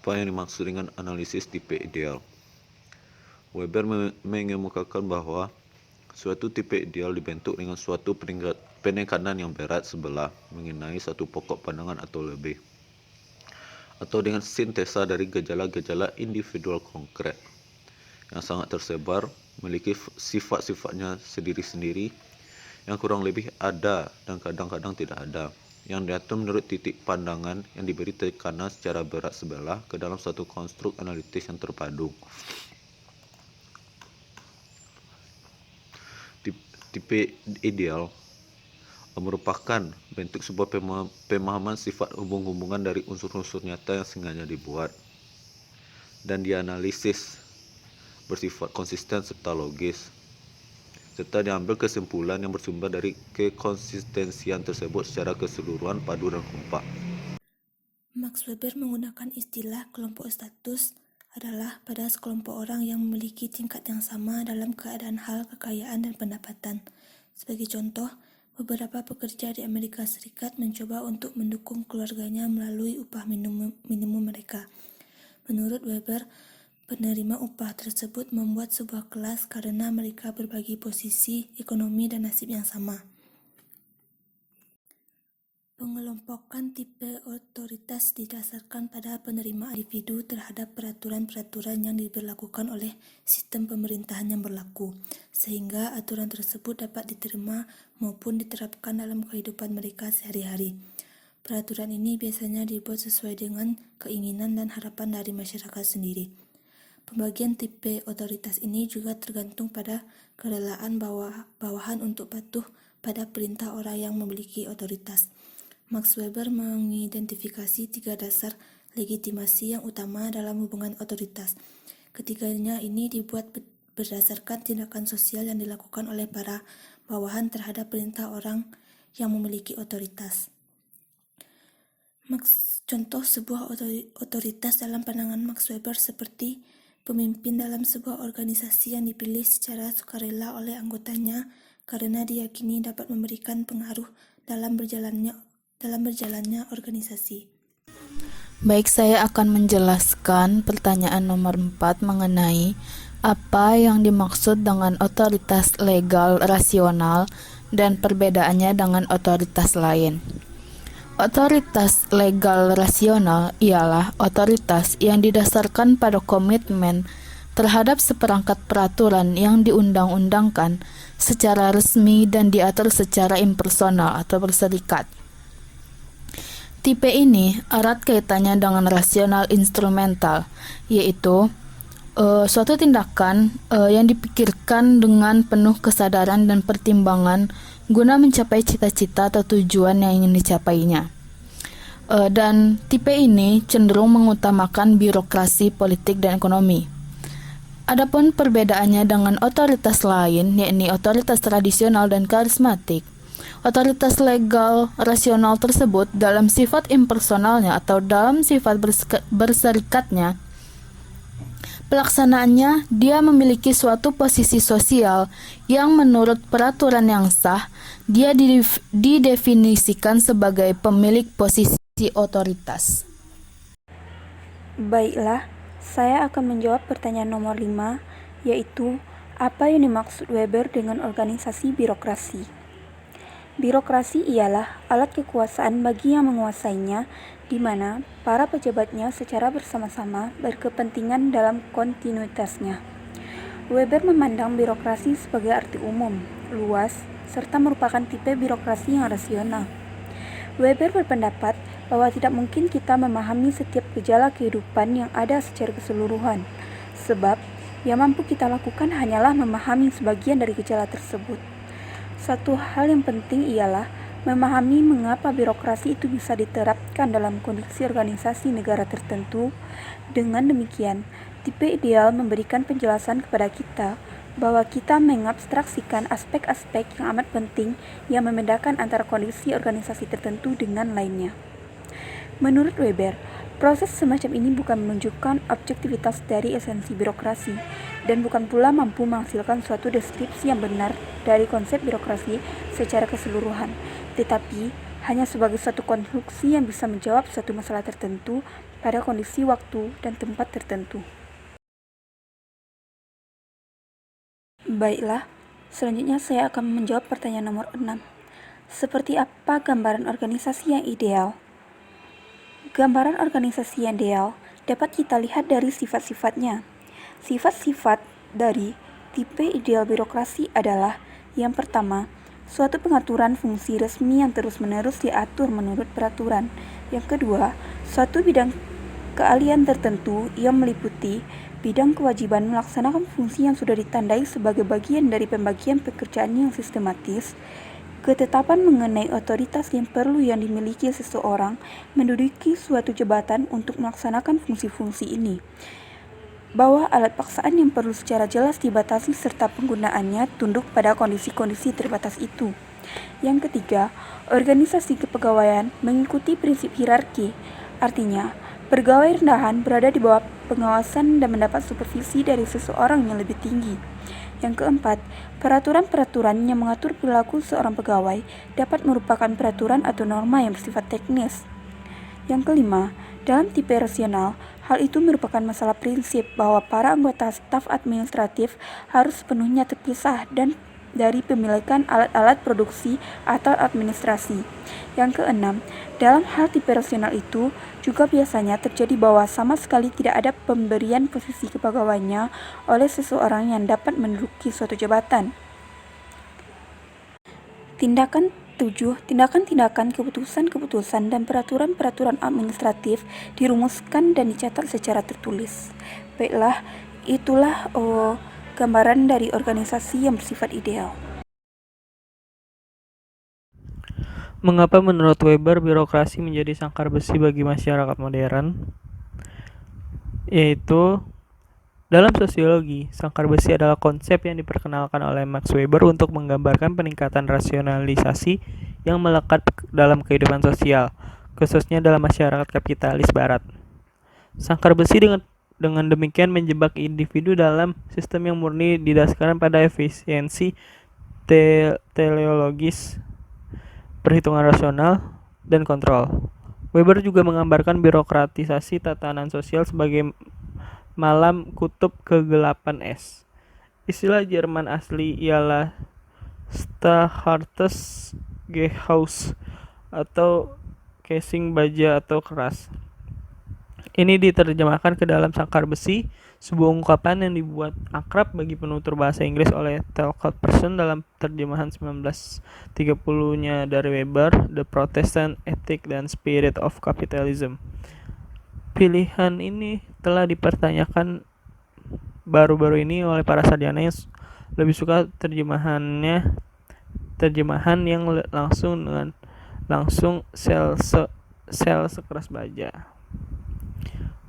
apa yang dimaksud dengan analisis tipe ideal. Weber mengemukakan bahwa suatu tipe ideal dibentuk dengan suatu penekanan yang berat sebelah mengenai satu pokok pandangan atau lebih, atau dengan sintesa dari gejala-gejala individual konkret yang sangat tersebar, memiliki sifat-sifatnya sendiri-sendiri yang kurang lebih ada dan kadang-kadang tidak ada, yang diatur menurut titik pandangan yang diberi tekanan secara berat sebelah ke dalam satu konstruk analitis yang terpadu. Tipe ideal merupakan bentuk sebuah pemahaman sifat hubungan dari unsur-unsur nyata yang sengaja dibuat dan dianalisis bersifat konsisten serta logis, serta diambil kesimpulan yang bersumber dari kekonsistensian tersebut secara keseluruhan, padu dan kompak. Max Weber menggunakan istilah kelompok status adalah pada sekelompok orang yang memiliki tingkat yang sama dalam keadaan hal, kekayaan, dan pendapatan. Sebagai contoh, beberapa pekerja di Amerika Serikat mencoba untuk mendukung keluarganya melalui upah minimum mereka. Menurut Weber, penerima upah tersebut membuat sebuah kelas karena mereka berbagi posisi, ekonomi, dan nasib yang sama. Pengelompokan tipe otoritas didasarkan pada penerimaan individu terhadap peraturan-peraturan yang diberlakukan oleh sistem pemerintahan yang berlaku, sehingga aturan tersebut dapat diterima maupun diterapkan dalam kehidupan mereka sehari-hari. Peraturan ini biasanya dibuat sesuai dengan keinginan dan harapan dari masyarakat sendiri. Pembagian tipe otoritas ini juga tergantung pada kerelaan bawahan untuk patuh pada perintah orang yang memiliki otoritas. Max Weber mengidentifikasi 3 dasar legitimasi yang utama dalam hubungan otoritas. Ketiganya ini dibuat berdasarkan tindakan sosial yang dilakukan oleh para bawahan terhadap perintah orang yang memiliki otoritas. Contoh sebuah otoritas dalam pandangan Max Weber seperti pemimpin dalam sebuah organisasi yang dipilih secara sukarela oleh anggotanya karena diyakini dapat memberikan pengaruh dalam berjalannya organisasi. Baik, saya akan menjelaskan pertanyaan nomor 4 mengenai apa yang dimaksud dengan otoritas legal rasional dan perbedaannya dengan otoritas lain. Otoritas legal rasional ialah otoritas yang didasarkan pada komitmen terhadap seperangkat peraturan yang diundang-undangkan secara resmi dan diatur secara impersonal atau berserikat. Tipe ini erat kaitannya dengan rasional instrumental, yaitu suatu tindakan yang dipikirkan dengan penuh kesadaran dan pertimbangan guna mencapai cita-cita atau tujuan yang ingin dicapainya. Dan tipe ini cenderung mengutamakan birokrasi, politik, dan ekonomi. Adapun perbedaannya dengan otoritas lain, yakni otoritas tradisional dan karismatik, otoritas legal rasional tersebut dalam sifat impersonalnya atau dalam sifat berserikatnya, pelaksanaannya dia memiliki suatu posisi sosial yang menurut peraturan yang sah, dia didefinisikan sebagai pemilik posisi otoritas. Baiklah, saya akan menjawab pertanyaan nomor 5, yaitu apa yang dimaksud Weber dengan organisasi birokrasi. Birokrasi ialah alat kekuasaan bagi yang menguasainya, di mana para pejabatnya secara bersama-sama berkepentingan dalam kontinuitasnya. Weber memandang birokrasi sebagai arti umum, luas, serta merupakan tipe birokrasi yang rasional. Weber berpendapat bahwa tidak mungkin kita memahami setiap gejala kehidupan yang ada secara keseluruhan, sebab yang mampu kita lakukan hanyalah memahami sebagian dari gejala tersebut. Satu hal yang penting ialah memahami mengapa birokrasi itu bisa diterapkan dalam kondisi organisasi negara tertentu. Dengan demikian, tipe ideal memberikan penjelasan kepada kita bahwa kita mengabstraksikan aspek-aspek yang amat penting yang membedakan antara kondisi organisasi tertentu dengan lainnya. Menurut Weber, proses semacam ini bukan menunjukkan objektivitas dari esensi birokrasi dan bukan pula mampu menghasilkan suatu deskripsi yang benar dari konsep birokrasi secara keseluruhan, tetapi hanya sebagai suatu konstruksi yang bisa menjawab suatu masalah tertentu pada kondisi waktu dan tempat tertentu. Baiklah, selanjutnya saya akan menjawab pertanyaan nomor 6. Seperti apa gambaran organisasi yang ideal? Gambaran organisasi yang ideal dapat kita lihat dari sifat-sifatnya. Sifat-sifat dari tipe ideal birokrasi adalah: yang pertama, suatu pengaturan fungsi resmi yang terus-menerus diatur menurut peraturan. Yang kedua, suatu bidang keahlian tertentu yang meliputi bidang kewajiban melaksanakan fungsi yang sudah ditandai sebagai bagian dari pembagian pekerjaan yang sistematis. Ketetapan mengenai otoritas yang dimiliki seseorang menduduki suatu jabatan untuk melaksanakan fungsi-fungsi ini. Bahwa alat paksaan yang perlu secara jelas dibatasi serta penggunaannya tunduk pada kondisi-kondisi terbatas itu. Yang ketiga, organisasi kepegawaian mengikuti prinsip hierarki. Artinya, pegawai rendahan berada di bawah pengawasan dan mendapat supervisi dari seseorang yang lebih tinggi. Yang keempat, peraturan-peraturan yang mengatur perilaku seorang pegawai dapat merupakan peraturan atau norma yang bersifat teknis. Yang kelima, dalam tipe rasional, hal itu merupakan masalah prinsip bahwa para anggota staf administratif harus sepenuhnya terpisah dan dari pemilikan alat-alat produksi atau administrasi. Yang keenam, dalam hal tipe rasional itu juga biasanya terjadi bahwa sama sekali tidak ada pemberian posisi kepegawaiannya oleh seseorang yang dapat menduduki suatu jabatan. Tindakan 7. Tindakan-tindakan, keputusan-keputusan, dan peraturan-peraturan administratif dirumuskan dan dicatat secara tertulis. Baiklah, itulah gambaran dari organisasi yang bersifat ideal. Mengapa menurut Weber birokrasi menjadi sangkar besi bagi masyarakat modern? Yaitu, dalam sosiologi, sangkar besi adalah konsep yang diperkenalkan oleh Max Weber untuk menggambarkan peningkatan rasionalisasi yang melekat dalam kehidupan sosial, khususnya dalam masyarakat kapitalis barat. Sangkar besi dengan demikian menjebak individu dalam sistem yang murni didasarkan pada efisiensi teleologis, perhitungan rasional, dan kontrol. Weber juga menggambarkan birokratisasi tatanan sosial sebagai malam kutub kegelapan es. Istilah Jerman asli ialah Stahlhartes Gehaus atau casing baja atau keras. Ini diterjemahkan ke dalam sangkar besi, sebuah ungkapan yang dibuat akrab bagi penutur bahasa Inggris oleh Talcott Parsons dalam terjemahan 1930-nya dari Weber, The Protestant Ethic and Spirit of Capitalism. Pilihan ini telah dipertanyakan baru-baru ini oleh para sarjana yang lebih suka terjemahan yang langsung sel sekeras baja.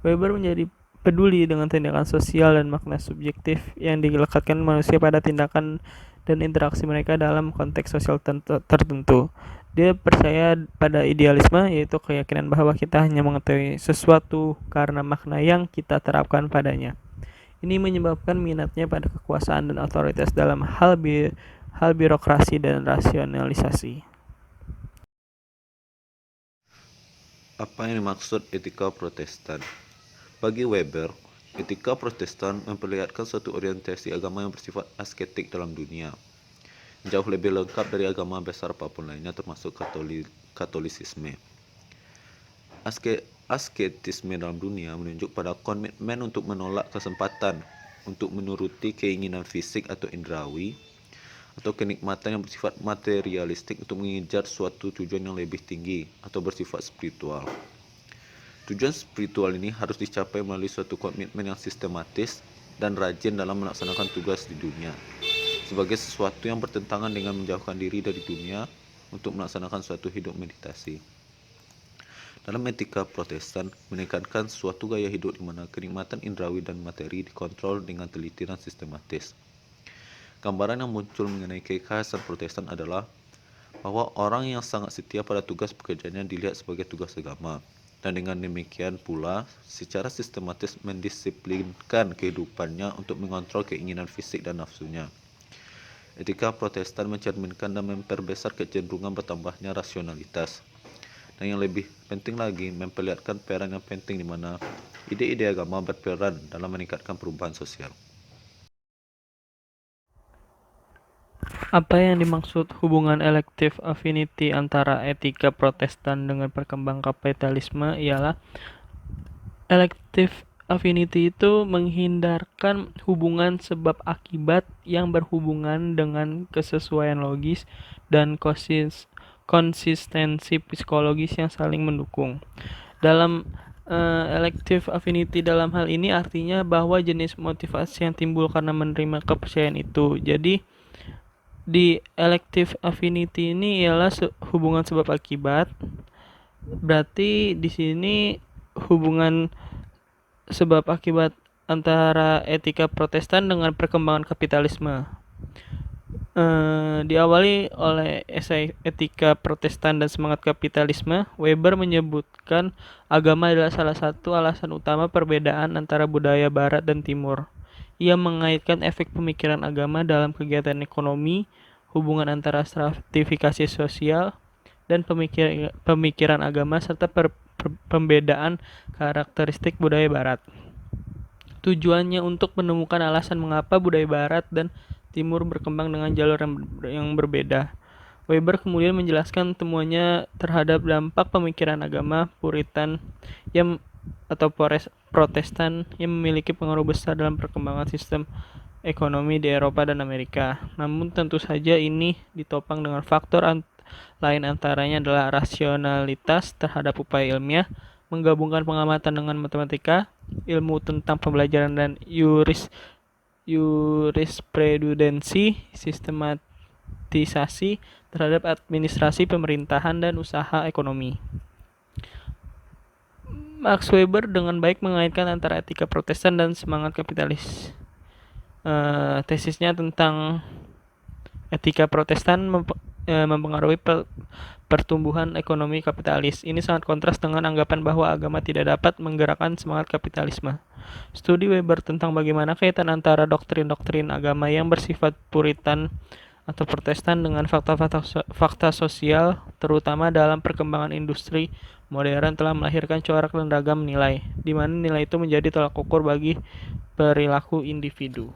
Weber menjadi peduli dengan tindakan sosial dan makna subjektif yang dilekatkan manusia pada tindakan dan interaksi mereka dalam konteks sosial tertentu. Dia percaya pada idealisme, yaitu keyakinan bahwa kita hanya mengetahui sesuatu karena makna yang kita terapkan padanya. Ini menyebabkan minatnya pada kekuasaan dan otoritas dalam hal birokrasi dan rasionalisasi. Apa yang dimaksud etika Protestan? Bagi Weber, etika Protestan memperlihatkan suatu orientasi agama yang bersifat asketik dalam dunia, jauh lebih lengkap dari agama besar apapun lainnya termasuk Katolisisme. Asketisme dalam dunia menunjuk pada komitmen untuk menolak kesempatan untuk menuruti keinginan fisik atau indrawi atau kenikmatan yang bersifat materialistik untuk mengejar suatu tujuan yang lebih tinggi atau bersifat spiritual. Tujuan spiritual ini harus dicapai melalui suatu komitmen yang sistematis dan rajin dalam melaksanakan tugas di dunia, sebagai sesuatu yang bertentangan dengan menjauhkan diri dari dunia untuk melaksanakan suatu hidup meditasi. Dalam etika Protestan, menekankan suatu gaya hidup di mana kenikmatan indrawi dan materi dikontrol dengan teliti dan sistematis. Gambaran yang muncul mengenai kekhasan Protestan adalah bahwa orang yang sangat setia pada tugas pekerjaannya dilihat sebagai tugas agama, dan dengan demikian pula secara sistematis mendisiplinkan kehidupannya untuk mengontrol keinginan fisik dan nafsunya. Etika Protestan mencerminkan dan memperbesar kecenderungan bertambahnya rasionalitas. Dan yang lebih penting lagi, memperlihatkan peran yang penting di mana ide-ide agama berperan dalam meningkatkan perubahan sosial. Apa yang dimaksud hubungan elective affinity antara etika Protestan dengan perkembangan kapitalisme ialah elective affinity itu menghindarkan hubungan sebab akibat yang berhubungan dengan kesesuaian logis dan konsistensi psikologis yang saling mendukung. Dalam elective affinity dalam hal ini artinya bahwa jenis motivasi yang timbul karena menerima kepercayaan itu. Jadi di elective affinity ini ialah hubungan sebab akibat. Berarti di sini hubungan sebab akibat antara etika Protestan dengan perkembangan kapitalisme. Diawali oleh esai Etika Protestan dan Semangat Kapitalisme, Weber menyebutkan agama adalah salah satu alasan utama perbedaan antara budaya Barat dan Timur. Ia mengaitkan efek pemikiran agama dalam kegiatan ekonomi, hubungan antara stratifikasi sosial, dan pemikiran agama serta pembedaan karakteristik budaya Barat. Tujuannya untuk menemukan alasan mengapa budaya Barat dan Timur berkembang dengan jalur yang berbeda. Weber kemudian menjelaskan temuannya terhadap dampak pemikiran agama Puritan atau Protestan yang memiliki pengaruh besar dalam perkembangan sistem ekonomi di Eropa dan Amerika. Namun tentu saja ini ditopang dengan faktor lain antaranya adalah rasionalitas terhadap upaya ilmiah, menggabungkan pengamatan dengan matematika, ilmu tentang pembelajaran dan jurisprudensi, sistematisasi terhadap administrasi pemerintahan dan usaha ekonomi. Max Weber dengan baik mengaitkan antara etika Protestan dan semangat kapitalis. Tesisnya tentang etika Protestan mempengaruhi pertumbuhan ekonomi kapitalis. Ini sangat kontras dengan anggapan bahwa agama tidak dapat menggerakkan semangat kapitalisme. Studi Weber tentang bagaimana kaitan antara doktrin-doktrin agama yang bersifat Puritan atau Protestan dengan fakta sosial, terutama dalam perkembangan industri modern telah melahirkan corak dan ragam nilai, di mana nilai itu menjadi tolak ukur bagi perilaku individu.